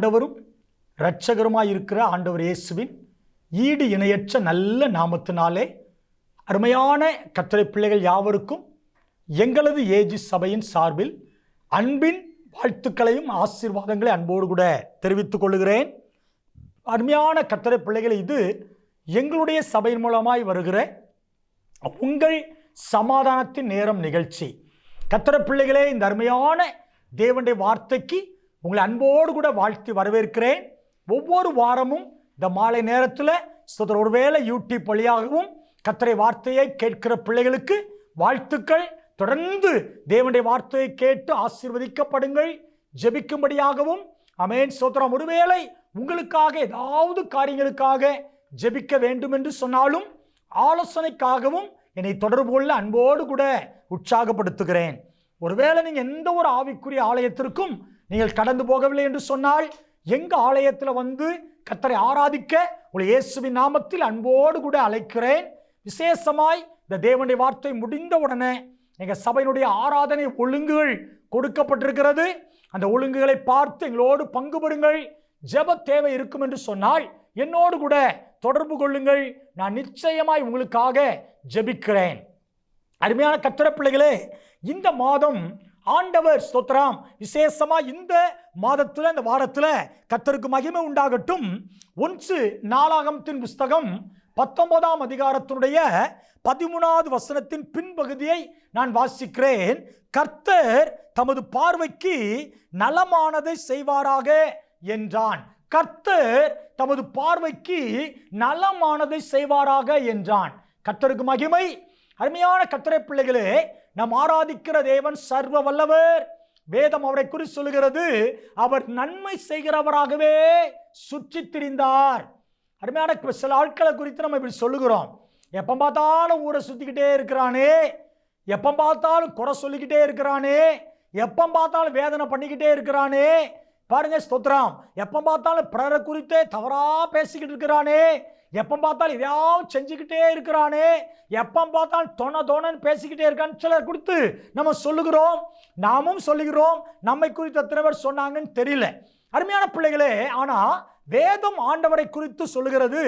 ஆண்டவரும் இரட்சகருமாய் இருக்கிற ஆண்டவர் இயேசுவின் ஈடு இணையற்ற நல்ல நாமத்தினாலே அருமையான கர்த்தருடைய பிள்ளைகள் யாவருக்கும் எங்களது ஏஜி சபையின் சார்பில் அன்பின் வாழ்த்துக்களையும் ஆசீர்வாதங்களை அன்போடு கூட தெரிவித்துக் கொள்கிறேன். அருமையான கர்த்தருடைய பிள்ளைகள், இது எங்களுடைய சபையின் மூலமாய் வருகிற உங்கள் சமாதானத்தின் நேரம் நிகழ்ச்சி. கர்த்தருடைய பிள்ளைகளே, இந்த அருமையான தேவனுடைய வார்த்தைக்கு உங்களை அன்போடு கூட வாழ்த்தி வரவேற்கிறேன். ஒவ்வொரு வாரமும் இந்த மாலை நேரத்தில் ஒருவேளை யூடியூப் வழியாகவும் கர்த்தருடைய வார்த்தையை கேட்கிற பிள்ளைகளுக்கு வாழ்த்துக்கள். தொடர்ந்து தேவனுடைய வார்த்தையை கேட்டு ஆசீர்வதிக்கப்படுங்கள். ஜெபிக்கும்படியாகவும் ஆமென் ஸ்தோத்திரம். ஒருவேளை உங்களுக்காக ஏதாவது காரியங்களுக்காக ஜெபிக்க வேண்டும் என்று சொன்னாலும் ஆலோசனைக்காகவும் என்னை தொடர்பு கொள்ள அன்போடு கூட உற்சாகப்படுத்துகிறேன். ஒருவேளை நீங்கள் எந்த ஒரு ஆவிக்குரிய ஆலயத்திற்கும் நீங்கள் கடந்து போகவில்லை என்று சொன்னால் எங்கள் ஆலயத்தில் வந்து கர்த்தரை ஆராதிக்க உங்களை இயேசுவின் நாமத்தில் அன்போடு கூட அழைக்கிறேன். விசேஷமாய் இந்த தேவனுடைய வார்த்தை முடிந்த உடனே எங்கள் சபையினுடைய ஆராதனை ஒழுங்குகள் கொடுக்கப்பட்டிருக்கிறது. அந்த ஒழுங்குகளை பார்த்து எங்களோடு பங்கு பெறுங்கள். ஜெப தேவை இருக்கும் என்று சொன்னால் என்னோடு கூட தொடர்பு கொள்ளுங்கள். நான் நிச்சயமாய் உங்களுக்காக ஜெபிக்கிறேன். அருமையான கர்த்தருடைய பிள்ளைகளே, இந்த மாதம் ஆண்டவர் ஸ்தோத்திரம் விசேஷமா இந்த மாதத்தில் இந்த வாரத்தில் கர்த்தருக்கு மகிமை உண்டாகட்டும். 1 நாளாகமத்தின் புஸ்தகம் 19ஆம் அதிகாரத்தினுடைய 13வது வசனத்தின் பின்பகுதியை நான் வாசிக்கிறேன். கர்த்தர் தமது பார்வைக்கு நலமானதை செய்வாராக என்றான். கர்த்தர் தமது பார்வைக்கு நலமானதை செய்வாராக என்றான். கர்த்தருக்கு மகிமை. அருமையான கர்த்தருடைய பிள்ளைகளே, நாம் ஆராதிக்கிற தேவன் சர்வ வல்லவர். வேதம் அவரை குறித்து சொல்லுகிறது, அவர் நன்மை செய்கிறவராகவே சுற்றி திரிந்தார். அருமையான சில ஆட்களை குறித்து நம்ம இப்படி சொல்லுகிறோம். எப்போ பார்த்தாலும் ஊரை சுற்றிக்கிட்டே இருக்கிறானே, எப்போ பார்த்தாலும் குறை சொல்லிக்கிட்டே இருக்கிறானே, எப்போ பார்த்தாலும் வேதனை பண்ணிக்கிட்டே இருக்கிறானே. பாருங்க ஸ்தோத்திரம், எப்போ பார்த்தாலும் பிறரை குறித்தே தவறாக பேசிக்கிட்டு இருக்கிறானே, எப்போ பார்த்தாலும் எதையாவது செஞ்சுக்கிட்டே இருக்கிறானே, எப்போ பார்த்தாலும் தோணன்னு பேசிக்கிட்டே இருக்கான்னு சிலர் குறித்து நம்ம சொல்லுகிறோம். நாமும் சொல்லுகிறோம். நம்மை குறித்து எத்தனை பேர் சொன்னாங்கன்னு தெரியல. அருமையான பிள்ளைகளே, ஆனால் வேதம் ஆண்டவரை குறித்து சொல்லுகிறது,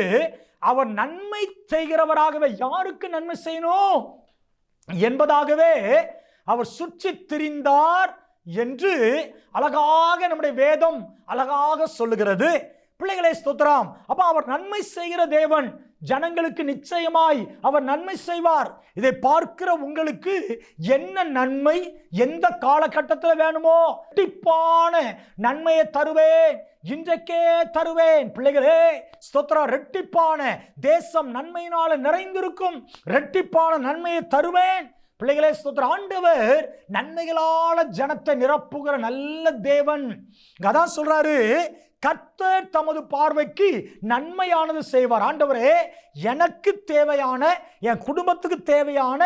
அவர் நன்மை செய்கிறவராகவே, யாருக்கு நன்மை செய்யணும் என்பதாகவே அவர் சுற்றி திரிந்தார் என்று அழகாக நம்முடைய வேதம் அழகாக சொல்லுகிறது. பிள்ளைகளே ஸ்தோத்திரம். அப்ப அவர் நன்மை செய்கிற தேவன், ஜனங்களுக்கு நிச்சயமாய் அவர் நன்மை செய்வார். இதை பார்க்கிற உங்களுக்கு என்ன நன்மை எந்த காலகட்டத்தில் வேணுமோ ரெட்டிப்பான நன்மையை தருவேன், இன்றைக்கே தருவேன். பிள்ளைகளே ஸ்தோத்திரம், ரெட்டிப்பான தேசம் நன்மையினால நிறைந்திருக்கும். ரெட்டிப்பான நன்மையை தருவேன். பிள்ளைகளே ஸ்தோத்திரம், ஆண்டவர் நன்மைகளால ஜனத்தை நிரப்புகிற நல்ல தேவன். அதான் சொல்றாரு, கர்த்தர் தமது பார்வைக்கு நன்மையானது செய்வார். ஆண்டவரே, எனக்கு தேவையான, என் குடும்பத்துக்கு தேவையான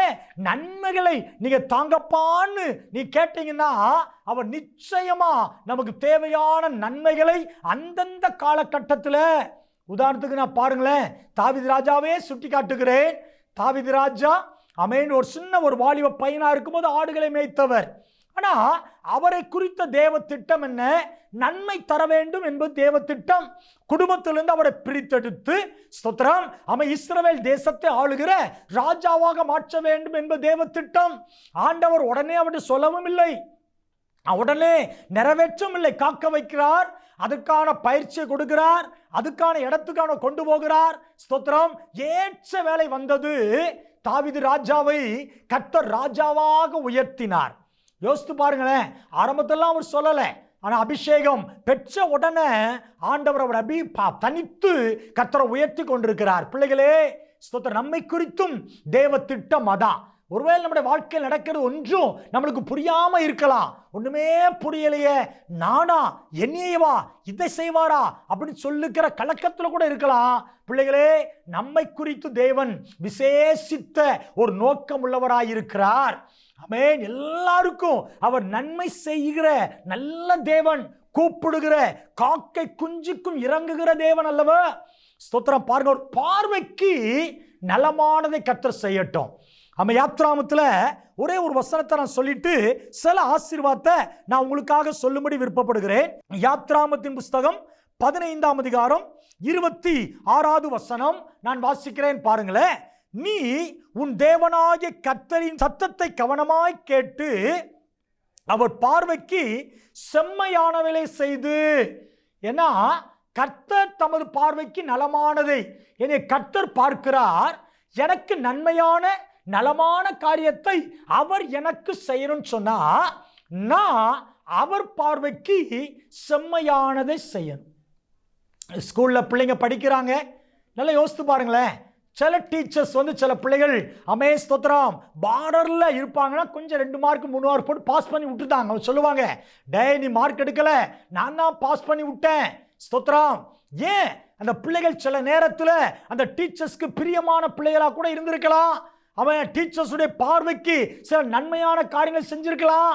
நன்மைகளை நீங்க தாங்கப்பான்னு நீ கேட்டீங்கன்னா அவர் நிச்சயமா நமக்கு தேவையான நன்மைகளை அந்தந்த காலகட்டத்தில், உதாரணத்துக்கு நான் பாருங்களேன், தாவீது ராஜாவே சுட்டி காட்டுகிறேன். தாவீது ராஜா ஆமென் ஒரு சின்ன ஒரு வாலிப பையனா இருக்கும்போது ஆடுகளை மேய்த்தவர். ஆனா அவரை குறித்த தேவ திட்டம் என்ன? நன்மை தர வேண்டும் என்பது தேவ திட்டம். குடும்பத்திலிருந்து அவரை பிரித்தெடுத்து ஸ்தோத்திரம் அவன் இஸ்ரவேல் தேசத்தை ஆளுகிற ராஜாவாக மாற்ற வேண்டும் என்பது தேவ திட்டம். ஆண்டவர் உடனே அவர்கிட்ட சொல்லவும் இல்லை, உடனே நிறைவேற்றும் இல்லை. காக்க வைக்கிறார், அதுக்கான பயிற்சியை கொடுக்கிறார், அதுக்கான இடத்துக்கான கொண்டு போகிறார். ஸ்தோத்திரம். ஏற்ற வேலை வந்தது, தாவீது ராஜாவை கர்த்தர் ராஜாவாக உயர்த்தினார். யோசித்து பாருங்களேன், ஆரம்பத்தெல்லாம் அவர் சொல்லலை, ஆனால் அபிஷேகம் பெற்ற உடனே ஆண்டவர் அவர் தனித்து கர்த்தரை உயர்த்தி கொண்டிருக்கிறார். பிள்ளைகளே ஸ்தோத்திரம், நம்மை குறித்தும் தேவ திட்டம் அதான். ஒருவேளை நம்முடைய வாழ்க்கையில் நடக்கிறது ஒன்றும் நம்மளுக்கு புரியாம இருக்கலாம். ஒண்ணுமே புரியலையே, நானா என்னையவா இதை செய்வாரா அப்படின்னு சொல்லுகிற கலக்கத்தில் கூட இருக்கலாம். பிள்ளைகளே, நம்மை குறித்து தேவன் விசேஷித்த ஒரு நோக்கம் உள்ளவராயிருக்கிறார். ஆமென். எல்லாருக்கும் அவர் நன்மை செய்கிற நல்ல தேவன், கூப்பிடுகிற காக்கை குஞ்சுக்கும் இறங்குகிற தேவன் அல்லவா? ஸ்தோத்திரம். பாருங்க, ஒரு பார்வைக்கு நலமானதை கர்த்தர் செய்யட்டும். யாத்ராமத்தில் ஒரே ஒரு வசனத்தை நான் சொல்லிட்டு சில ஆசீர்வாதத்தை நான் உங்களுக்காக சொல்லும்படி விருப்பப்படுகிறேன். யாத்ராமத்தின் புஸ்தகம் 15ஆம் அதிகாரம் 26வது வசனம் நான் வாசிக்கிறேன், பாருங்களேன். நீ உன் தேவனாகிய கர்த்தரின் சத்தத்தை கவனமாய் கேட்டு அவர் பார்வைக்கு செம்மையானவளை செய்து. ஏன்னா கர்த்தர் தமது பார்வைக்கு நலமானதை என்னை கர்த்தர் பார்க்கிறார். எனக்கு நன்மையான நலமான காரியத்தை அவர் எனக்கு செய்யணும்னு சொன்னா நான் அவர் பார்வைக்கு செம்மையானதை செய்யணும். ஸ்கூல்ல பிள்ளைங்க படிக்கிறாங்க, நல்லா யோசித்து பாருங்களேன். சில டீச்சர்ஸ் சில பிள்ளைகள் ஸ்தோத்திரம் பார்டர்ல இருப்பாங்கன்னா கொஞ்சம் 2 மார்க் 3 மார்க் போட்டு பாஸ் பண்ணி விட்டுட்டாங்க. அவங்க சொல்லுவாங்க, டேய் நீ மார்க் எடுக்கல, நான் தான் பாஸ் பண்ணி விட்டேன். ஸ்தோத்திரம். ஏன் அந்த பிள்ளைகள் சில நேரத்தில் அந்த டீச்சர்ஸ்க்கு பிரியமான பிள்ளைகளா கூட இருந்திருக்கலாம். அவன் டீச்சர்ஸுடைய பார்வைக்கு சில நன்மையான காரியங்கள் செஞ்சிருக்கலாம்.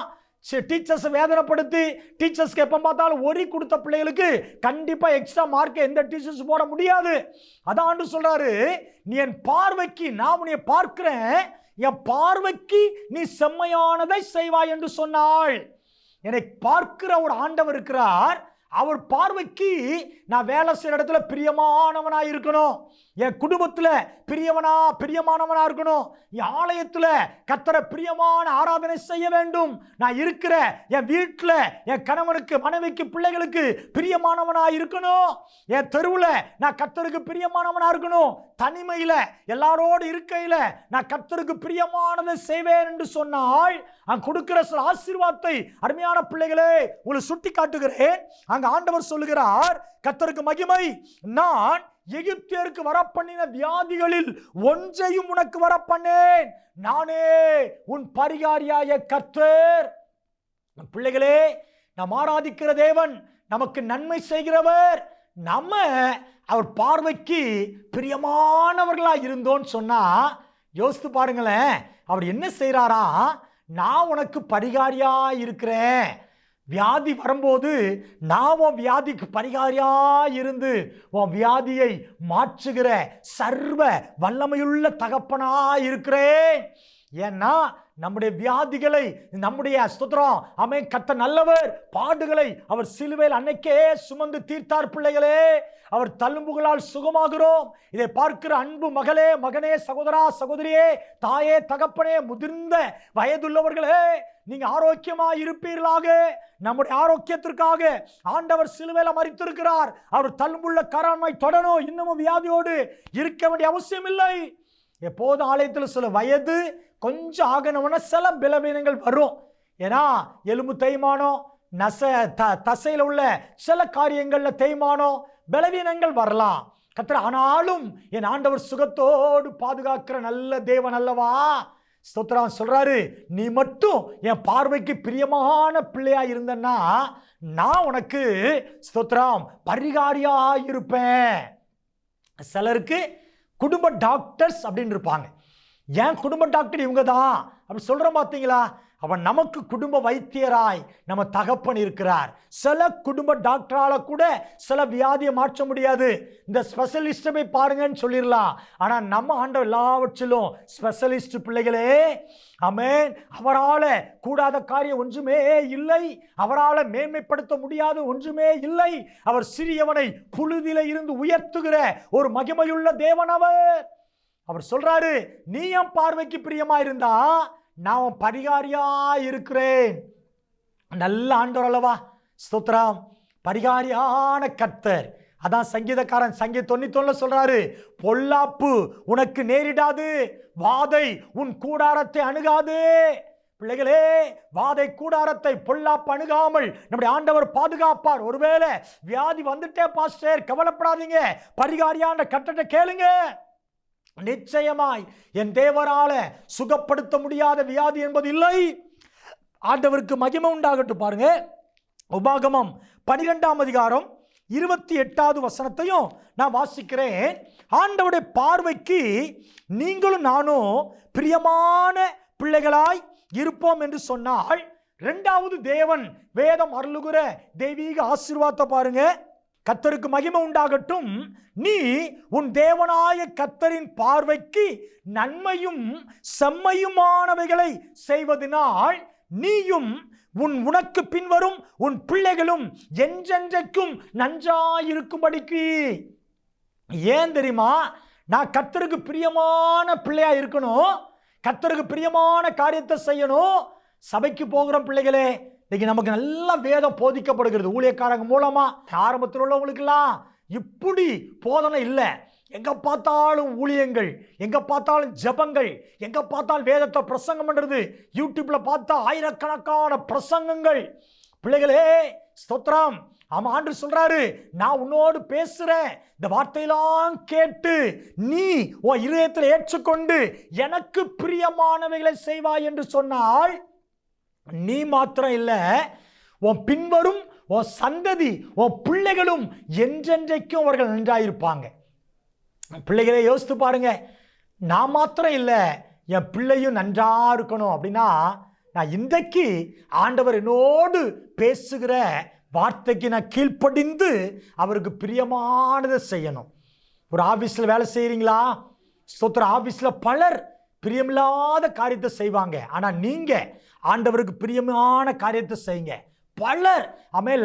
டீச்சர்ஸை வேதனைப்படுத்தி டீச்சர்ஸ்க்கு எப்போ பார்த்தாலும் ஒரி கொடுத்த பிள்ளைகளுக்கு கண்டிப்பாக எக்ஸ்ட்ரா மார்க்கை எந்த டீச்சர்ஸ் போட முடியாது. அதான் சொல்றாரு, நீ என் பார்வைக்கு நான் உன்னை பார்க்கிறேன், என் பார்வைக்கு நீ செம்மையானதை செய்வாய் என்று சொன்னாள். என்னை பார்க்கிற ஒரு ஆண்டவர் இருக்கிறார். அவர் பார்வைக்கு நான் வேலை செய்கிற இடத்துல பிரியமானவனாக இருக்கணும், என் குடும்பத்தில் பிரியமானவனாக இருக்கணும், என் ஆலயத்தில் கர்த்தரை பிரியமான ஆராதனை செய்ய வேண்டும், நான் இருக்கிற என் வீட்டில் என் கணவனுக்கு மனைவிக்கு பிள்ளைகளுக்கு பிரியமானவனாக இருக்கணும், என் தெருவில் நான் கர்த்தருக்கு பிரியமானவனாக இருக்கணும், தனிமையில் எல்லாரோடு இருக்கையில் நான் கர்த்தருக்கு பிரியமானதை செய்வேன் என்று சொன்னால் அங்கே கொடுக்கிற சில ஆசீர்வாதத்தை அருமையான பிள்ளைகளே உங்களுக்கு சுட்டி காட்டுகிறேன். அங்க ஆண்டவர் சொல்லுகிறார், கர்த்தருக்கு மகிமை, நான் எகிப்தியருக்கு வரப்பண்ணின வியாதிகளில் ஒன்றையும் உனக்கு வரப்பண்ணேன், நானே உன் பரிகாரியாய கர்த்தர். பிள்ளைகளே, நாம் ஆராதிக்கிற தேவன் நமக்கு நன்மை செய்கிறவர். நம்ம அவர் பார்வைக்கு பிரியமானவர்களா இருந்தோன்னு சொன்னா யோசித்து பாருங்களேன். அவர் என்ன செய்யறாரா, நான் உனக்கு பரிகாரியா இருக்கிறேன், வியாதி வரும்போது நான் உன் வியாதிக்கு பரிகாரியா இருந்து உன் வியாதியை மாற்றுகிற சர்வ வல்லமையுள்ள தகப்பனா இருக்கிறேன். ஏன்னா நம்முடைய வியாதிகளை நம்முடைய ஸ்தோத்திரம் கர்த்தர் நல்லவர், பாடுகளை அவர் சிலுவையில் அன்னைக்கே சுமந்து தீர்த்தார். பிள்ளைகளே, அவர் தழும்புகளால் சுகமாகிறோம். இதை பார்க்கிற அன்பு மகளே, மகனே, சகோதரா, சகோதரியே, தாயே, தகப்பனே, முதிர்ந்த வயதுள்ளவர்களே, நீங்க ஆரோக்கியமா இருப்பீர்களாக. நம்முடைய ஆரோக்கியத்திற்காக ஆண்டவர் சிலுவையில் மரித்திருக்கிறார். அவர் தழும்புள்ள கரமாய் தொடரும். இன்னமும் வியாதியோடு இருக்க வேண்டிய அவசியம் இல்லை. எப்போதும் ஆலயத்தில் சில வயது கொஞ்சம் ஆகணும்னா சில பலவீனங்கள் வரும். ஏன்னா எலும்பு தேய்மானம், தசையில் உள்ள சில காரியங்களில் தேய்மானம், பலவீனங்கள் வரலாம். கர்த்தர் ஆனாலும் என் ஆண்டவர் சுகத்தோடு பாதுகாக்கிற நல்ல தேவன் அல்லவா. ஸ்தோத்திரம் சொல்றாரு, நீ மட்டும் என் பார்வைக்கு பிரியமான பிள்ளையா இருந்தன்னா நான் உனக்கு ஸ்தோத்திரம் பரிகாரியா இருப்பேன். சிலருக்கு குடும்ப டாக்டர்ஸ் அப்படின்னு இருப்பாங்க. ஏன் குடும்ப டாக்டர் இவங்க தான் அப்படி சொல்றோம் பார்த்தீங்களா. அவன் நமக்கு குடும்ப வைத்தியராய் நம்ம தகப்பன் இருக்கிறார். சில குடும்ப டாக்டரால கூட சில வியாதியை மாற்ற முடியாது. இந்த ஸ்பெஷலிஸ்ட்டை போய் பாருங்கன்னு சொல்லிடலாம். ஆனால் நம்ம ஆண்டவர் எல்லாவற்றிலும் ஸ்பெஷலிஸ்ட். பிள்ளைகளே, ஆமென். அவரால் கூடாத காரியம் ஒன்றுமே இல்லை. அவரால் மேன்மைப்படுத்த முடியாத ஒன்றுமே இல்லை. அவர் சிறியவனை புழுதியில இருந்து உயர்த்துகிற ஒரு மகிமையுள்ள தேவன் அவர் சொல்றாரு, நீ என் பார்வைக்கு பிரியமா இருந்தா நான் பரிகாரியா இருக்கிறேன். நல்ல ஆண்டவர் அல்லவா. ஸ்தோத்திரம். பரிகாரியான கர்த்தர். அதான் சங்கீதக்காரன் சங்கீத 91 சொல்றாரு, பொல்லாப்பு உனக்கு நேரிடாது, வாதை உன் கூடாரத்தை அணுகாது. பிள்ளைகளே, வாதை கூடாரத்தை பொல்லாப்பு அணுகாமல் நம்முடைய ஆண்டவர் பாதுகாப்பார். ஒருவேளை வியாதி வந்துட்டே பாஸ்டர் கவலைப்படாதீங்க, பரிகாரியான கர்த்தரை கேளுங்க. நிச்சயமாய் என் தேவரால சுகப்படுத்த முடியாத வியாதி என்பது இல்லை. ஆண்டவருக்கு மகிமை உண்டாகட்டும். பாருங்க, உபாகமம் 12ஆம் அதிகாரம் 28வது வசனத்தையும் நான் வாசிக்கிறேன். ஆண்டவருடைய பார்வைக்கு நீங்களும் நானும் பிரியமான பிள்ளைகளாய் இருப்போம் என்று சொன்னால், இரண்டாவது தேவன் வேதம் அருளுகிற தெய்வீக ஆசீர்வாதத்தை பாருங்க. கர்த்தருக்கு மகிமை உண்டாகட்டும். நீ உன் தேவனாய கர்த்தரின் பார்வைக்கு நன்மையும் செம்மையுமானவைகளை செய்வதனால் நீயும் உனக்கு பின்வரும் உன் பிள்ளைகளும் என்றென்றைக்கும் நன்றாயிருக்கும்படிக்கு. ஏன் தெரியுமா? நான் கர்த்தருக்கு பிரியமான பிள்ளையா இருக்கணும், கர்த்தருக்கு பிரியமான காரியத்தை செய்யணும். சபைக்கு போகிற பிள்ளைகளே, இன்னைக்கு நமக்கு நல்ல வேதம் போதிக்கப்படுகிறது ஊழியக்காரங்க மூலமா. ஆரம்பத்தில் உள்ளவங்களுக்கெல்லாம் இப்படி போதனை இல்லை. எங்க பார்த்தாலும் ஊழியங்கள், எங்க பார்த்தாலும் ஜபங்கள், எங்க பார்த்தாலும் வேதத்தை பிரசங்கம் பண்றது. யூடியூப்ல பார்த்தா ஆயிரக்கணக்கான பிரசங்கங்கள். பிள்ளைகளே ஸ்தோத்திரம். ஆமா, ஆண்டவர் சொல்றாரு, நான் உன்னோடு பேசுறேன், இந்த வார்த்தையெல்லாம் கேட்டு நீ உன் இதயத்தில் ஏற்றுக்கொண்டு எனக்கு பிரியமானவைகளை செய்வாய் என்று சொன்னால், நீ மாத்திரம் இல்லை, உன் பின்வரும் உன் சந்ததி உன் பிள்ளைகளும் என்றென்றைக்கும் அவர்கள் நன்றாயிருப்பாங்க. பிள்ளைகளை யோசித்து பாருங்க. நான் மாத்திரம் இல்லை, என் பிள்ளையும் நன்றா இருக்கணும். அப்படின்னா நான் இன்றைக்கு ஆண்டவர் என்னோடு பேசுகிற வார்த்தைக்கு நான் கீழ்ப்படிந்து அவருக்கு பிரியமானதை செய்யணும். ஒரு ஆஃபீஸில் வேலை செய்கிறீங்களா? ஸ்தோத்திர. ஆஃபீஸில் பலர் பிரியமில்லாத காரியத்தை செய்வாங்க. ஆனால் நீங்கள் ஆண்டவருக்கு பிரியமான காரியத்தை செய்யுங்க. பலர்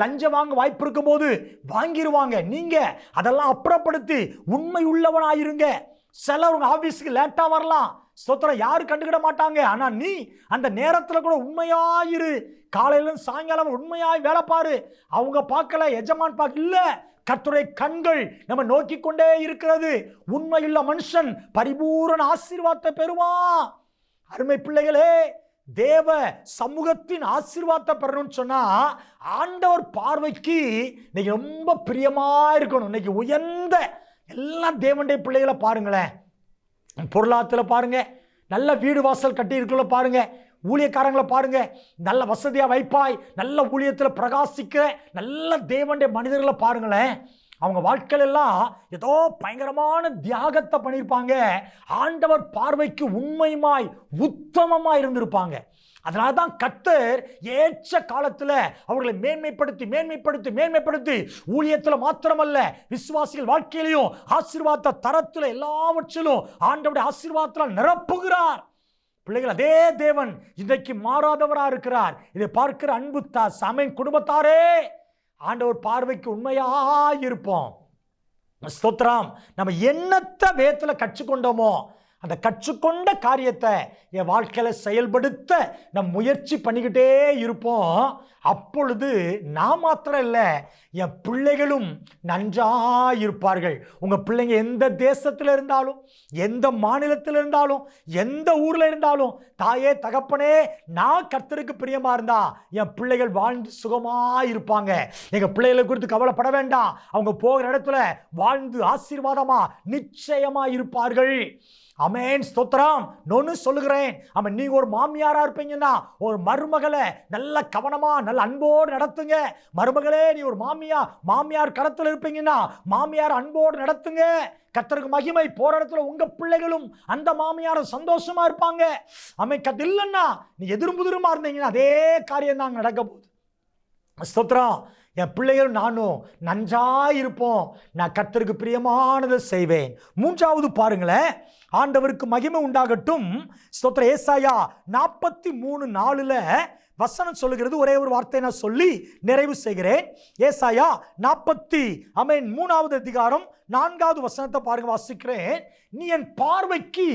லஞ்சம் வாங்க வாய்ப்பு இருக்கும் போது வாங்கிடுவாங்க. நீங்கள் அதெல்லாம் அப்புறப்படுத்தி உண்மை உள்ளவனாயிருங்க. சிலர் உங்கள் ஆஃபீஸுக்கு லேட்டாக வரலாம், ஸ்தோத்திரம், யாரும் கண்டுக்கிட மாட்டாங்க. ஆனால் நீ அந்த நேரத்தில் கூட உண்மையாயிரு. காலையிலேருந்து சாயங்காலம் உண்மையாய் வேலை பாரு. அவங்க பார்க்கல, எஜமான் பார்க்க இல்லை, கர்த்தருடைய கண்கள் நம்ம நோக்கி கொண்டே இருக்கிறது. உண்மையுள்ள மனுஷன் பரிபூரண ஆசீர்வாதத்தை பெறுவான். அருமை பிள்ளைகளே, தேவ சமூகத்தின் ஆசீர்வாதத்தை பெறணும்னு சொன்னா ஆண்டவர் பார்வைக்கு இன்னைக்கு ரொம்ப பிரியமா இருக்கணும். இன்னைக்கு உயர்ந்த எல்லா தேவனுடைய பிள்ளைகளை பாருங்களேன். பொருளாதாரத்தில் பாருங்க, நல்ல வீடு வாசல் கட்டி இருக்கிற பாருங்க, ஊழியக்காரங்களை பாருங்க, நல்ல வசதியா வைப்பாய், நல்ல ஊழியத்தில் பிரகாசிக்கிற நல்ல தேவனுடைய மனிதர்களை பாருங்களேன். அவங்க வாழ்க்கையிலெல்லாம் ஏதோ பயங்கரமான தியாகத்தை பண்ணியிருப்பாங்க. ஆண்டவர் பார்வைக்கு உண்மையுமாய் உத்தமமாய் இருந்திருப்பாங்க. அதனால தான் கர்த்தர் ஏற்ற காலத்தில் அவர்களை மேன்மைப்படுத்தி மேன்மைப்படுத்தி மேன்மைப்படுத்தி ஊழியத்தில் மாத்திரமல்ல, விசுவாசிகள் வாழ்க்கையிலையும் ஆசீர்வாத தரத்தில் எல்லாவற்றிலும் ஆண்டவருடைய ஆசீர்வாதத்தில் நிரப்புகிறார். பிள்ளைகள், அதே தேவன் இன்றைக்கு மாறாதவராக இருக்கிறார். இதை பார்க்கிற அன்பு சமயம் குடும்பத்தாரே, ஆண்டவர் பார்வைக்கு உண்மையாயிருப்போம். ஸ்தோத்திரம். நம்ம என்னத்தை வேதத்தில் கற்றுக்கொண்டோமோ அந்த கற்றுக்கொண்ட காரியத்தை என் வாழ்க்கையில் செயல்படுத்த நம் முயற்சி பண்ணிக்கிட்டே இருப்போம். அப்பொழுது நான் மாத்திரம் இல்லை, என் பிள்ளைகளும் நன்றாயிருப்பார்கள். உங்கள் பிள்ளைங்க எந்த தேசத்தில் இருந்தாலும், எந்த மாநிலத்தில் இருந்தாலும், எந்த ஊரில் இருந்தாலும், தாயே தகப்பனே, நான் கர்த்தருக்கு பிரியமாக இருந்தா என் பிள்ளைகள் வாழ்ந்து சுகமாக இருப்பாங்க. எங்கள் பிள்ளைகளை குறித்து கவலைப்பட வேண்டாம். அவங்க போகிற இடத்துல வாழ்ந்து ஆசீர்வாதமாக நிச்சயமாக இருப்பார்கள். அமேன், ஸ்தோத்திரம். நொன்னு சொல்லுகிறேன், நீங்க ஒரு மாமியாரா இருப்பீங்கன்னா ஒரு மருமகளை நல்ல கவனமா நல்ல அன்போடு நடத்துங்க. மருமகளே, நீ ஒரு மாமியார் கடத்தில் இருப்பீங்கன்னா மாமியார் அன்போடு நடத்துங்க. கர்த்தருக்கு மகிமை. போற இடத்துல உங்க பிள்ளைகளும் அந்த மாமியார சந்தோஷமா இருப்பாங்க. கத்து இல்லைன்னா நீ எதிர்புதிருமா இருந்தீங்கன்னா அதே காரியம் தான் நடக்க போகுது. ஸ்தோத்திரம். என் பிள்ளைகளும் நானும் நன்றாயிருப்போம். நான் கர்த்தருக்கு பிரியமானதை செய்வேன். மூன்றாவது பாருங்களேன், ஆண்டவருக்கு மகிமை உண்டாகட்டும். ஸ்தோத்திரம். ஏசாயா 43:4 வசனம் சொல்லுகிறது. ஒரே ஒரு வார்த்தை நான் சொல்லி நிறைவு செய்கிறேன். ஏசாயா 43வது அதிகாரம் 4வது வசனத்தை பாருங்க, வாசிக்கிறேன். நீ என் பார்வைக்கு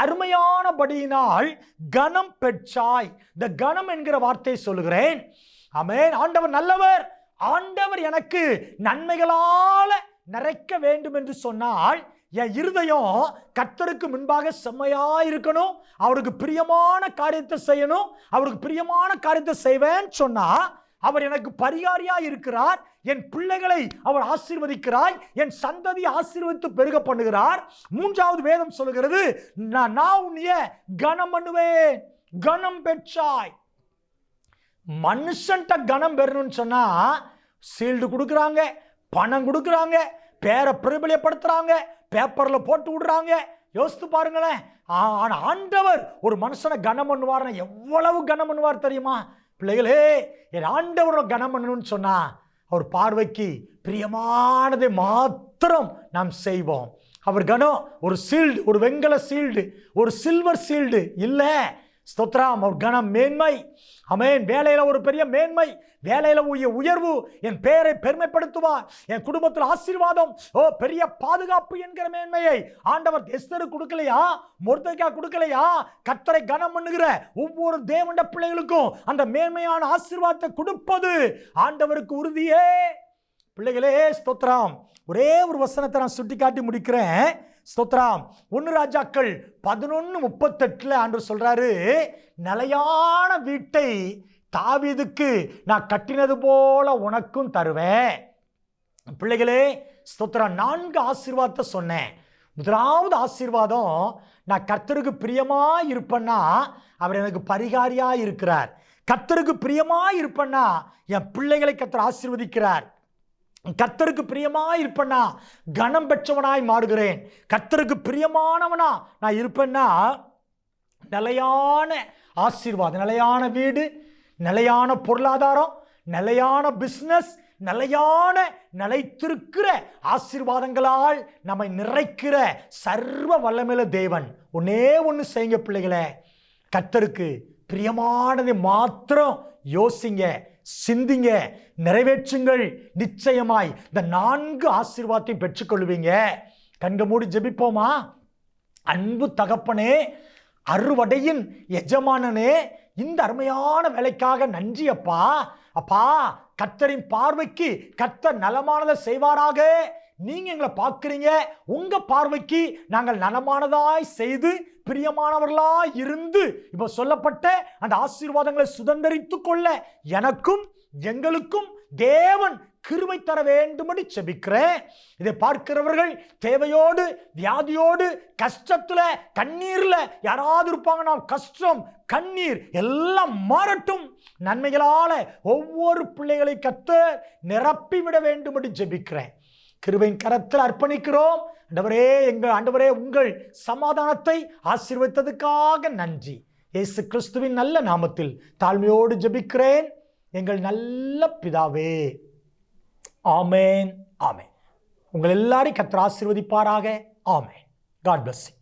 அருமையானபடியினால் கனம் பெற்றாய். இந்த கனம் என்கிற வார்த்தையை சொல்லுகிறேன். ஆமென். ஆண்டவர் நல்லவர். ஆண்டவர் எனக்கு நன்மைகளால நிறைக்க வேண்டும் என்று சொன்னால் என் இருதயம் கர்த்தருக்கு முன்பாக செம்மையா இருக்கணும். அவருக்கு பிரியமான காரியத்தை செய்யணும். அவருக்கு பிரியமான காரியத்தை செய்வேன்னு சொன்னா அவர் எனக்கு பரிகாரியா இருக்கிறார். என் பிள்ளைகளை அவர் ஆசீர்வதிக்கிறார். என் சந்ததி ஆசீர்வதித்து பெருக பண்ணுகிறார். மூன்றாவது வேதம் சொல்லுகிறது, நான் உன்னைய கனம் பண்ணுவேன். கனம் பெற்றாய். மனுஷன்ட்ட கனம் பெறணும்னு சொன்னா சீல்டு கொடுக்குறாங்க, பணம் கொடுக்குறாங்க, பேரை பிரபலியப்படுத்துறாங்க, பேப்பர்ல போட்டு விடுறாங்க. யோசித்து பாருங்களேன். ஆனா ஆண்டவர் ஒரு மனுஷனை கனம் பண்ணுவார். எவ்வளவு கனம் பண்ணுவார் தெரியுமா? பிள்ளைகளே, என் ஆண்டவரை கனம் பண்ணணும்னு சொன்னா அவர் பார்வைக்கு பிரியமானதை மாத்திரம் நாம் செய்வோம். அவர் கனம் ஒரு சீல்டு, ஒரு வெண்கல சீல்டு, ஒரு சில்வர் சீல்டு இல்லை. ஸ்தோத்திரம். அவர் கனம் மேன்மை. ஆமென். வேலையில ஒரு பெரிய மேன்மை, வேலையில உயர்வு, என் பெயரை பெருமைப்படுத்துவார், என் குடும்பத்தில் ஆசீர்வாதம், பெரிய பாதுகாப்பு என்கிற மேன்மையை ஆண்டவர் எஸ்தருக்கு கொடுக்கலையா? மொர்தெகாய் கொடுக்கலையா? கர்த்தரை கனம் பண்ணுகிற ஒவ்வொரு தேவனுடைய பிள்ளைகளுக்கும் அந்த மேன்மையான ஆசீர்வாதத்தை கொடுப்பது ஆண்டவருக்கு உறுதியே. பிள்ளைகளே ஸ்தோத்திரம். ஒரே ஒரு வசனத்தை நான் சுட்டி காட்டி முடிக்கிறேன். ஸ்தோத்திரம். 1 ராஜாக்கள் 11:38 ஆண்டவர் சொல்றாரு, நிலையான வீட்டை தாவீதுக்கு நான் கட்டினது போல உனக்கும் தருவேன். பிள்ளைகளே ஸ்தோத்திரம். 4 ஆசீர்வாதத்தை சொன்னேன். முதலாவது ஆசீர்வாதம், நான் கர்த்தருக்கு பிரியமா இருப்பேன்னா அவர் எனக்கு பரிகாரியா இருக்கிறார். கர்த்தருக்கு பிரியமா இருப்பேன்னா என் பிள்ளைகளை கர்த்தர் ஆசீர்வதிக்கிறார். கர்த்தருக்கு பிரியமா இருப்பேன்னா கனம் பெற்றவனாய் மாறுகிறேன். கர்த்தருக்கு பிரியமானவனா நான் இருப்பேன்னா நிலையான ஆசீர்வாதம், நிலையான வீடு, நிலையான பொருளாதாரம், நிலையான பிசினஸ், நிலைத்திருக்கிற ஆசீர்வாதங்களால் நம்மை நிறைக்கிற சர்வ வல்லமையுள்ள தேவன். ஒன்னே ஒன்று செய்யுங்க பிள்ளைகளே, கர்த்தருக்கு பிரியமானதை மாத்திரம் யோசிங்க, சிந்திங்க, நிறைவேற்றுங்கள். நிச்சயமாய் இந்த 4 ஆசீர்வாதத்தையும் பெற்றுக்கொள்வீங்க. கண்க மூடி ஜெபிப்போமா? அன்பு தகப்பனே, அறுவடையின் எஜமானனே, இந்த அருமையான வேலைக்காக நன்றி அப்பா. அப்பா, கர்த்தரின் பார்வைக்கு கர்த்தர் நலமானதை செய்வாராக. நீங்க எங்களை பார்க்கிறீங்க, உங்க பார்வைக்கு நாங்கள் நலமானதாய் செய்து பிரியமானவர்களாய் இருந்து இப்ப சொல்லப்பட்ட அந்த ஆசீர்வாதங்களை சுதந்திரித்துக் கொள்ள எனக்கும் எங்களுக்கும் தேவன் கிருபை தர வேண்டும்படி செபிக்கிறேன். இதை பார்க்கிறவர்கள் தேவையோடு, வியாதியோடு, கஷ்டத்துல, கண்ணீர்ல யாராவது இருப்பாங்கன்னா கஷ்டம், கண்ணீர் எல்லாம் மாறட்டும். நன்மைகளால ஒவ்வொரு பிள்ளைகளை கர்த்தர் நிரப்பிவிட வேண்டும்படி ஜெபிக்கிறேன். கிருபையின் கரத்தில் அர்ப்பணிக்கிறோம். ஆண்டவரே, எங்கள் ஆண்டவரே, உங்கள் சமாதானத்தை ஆசீர்வதித்ததுக்காக நன்றி. இயேசு கிறிஸ்துவின் நல்ல நாமத்தில் தாழ்மையோடு ஜெபிக்கிறேன் எங்கள் நல்ல பிதாவே. ஆமென், ஆமென். உங்கள் எல்லாரையும் கர்த்தர் ஆசீர்வதிப்பாராக. ஆமென். God bless you.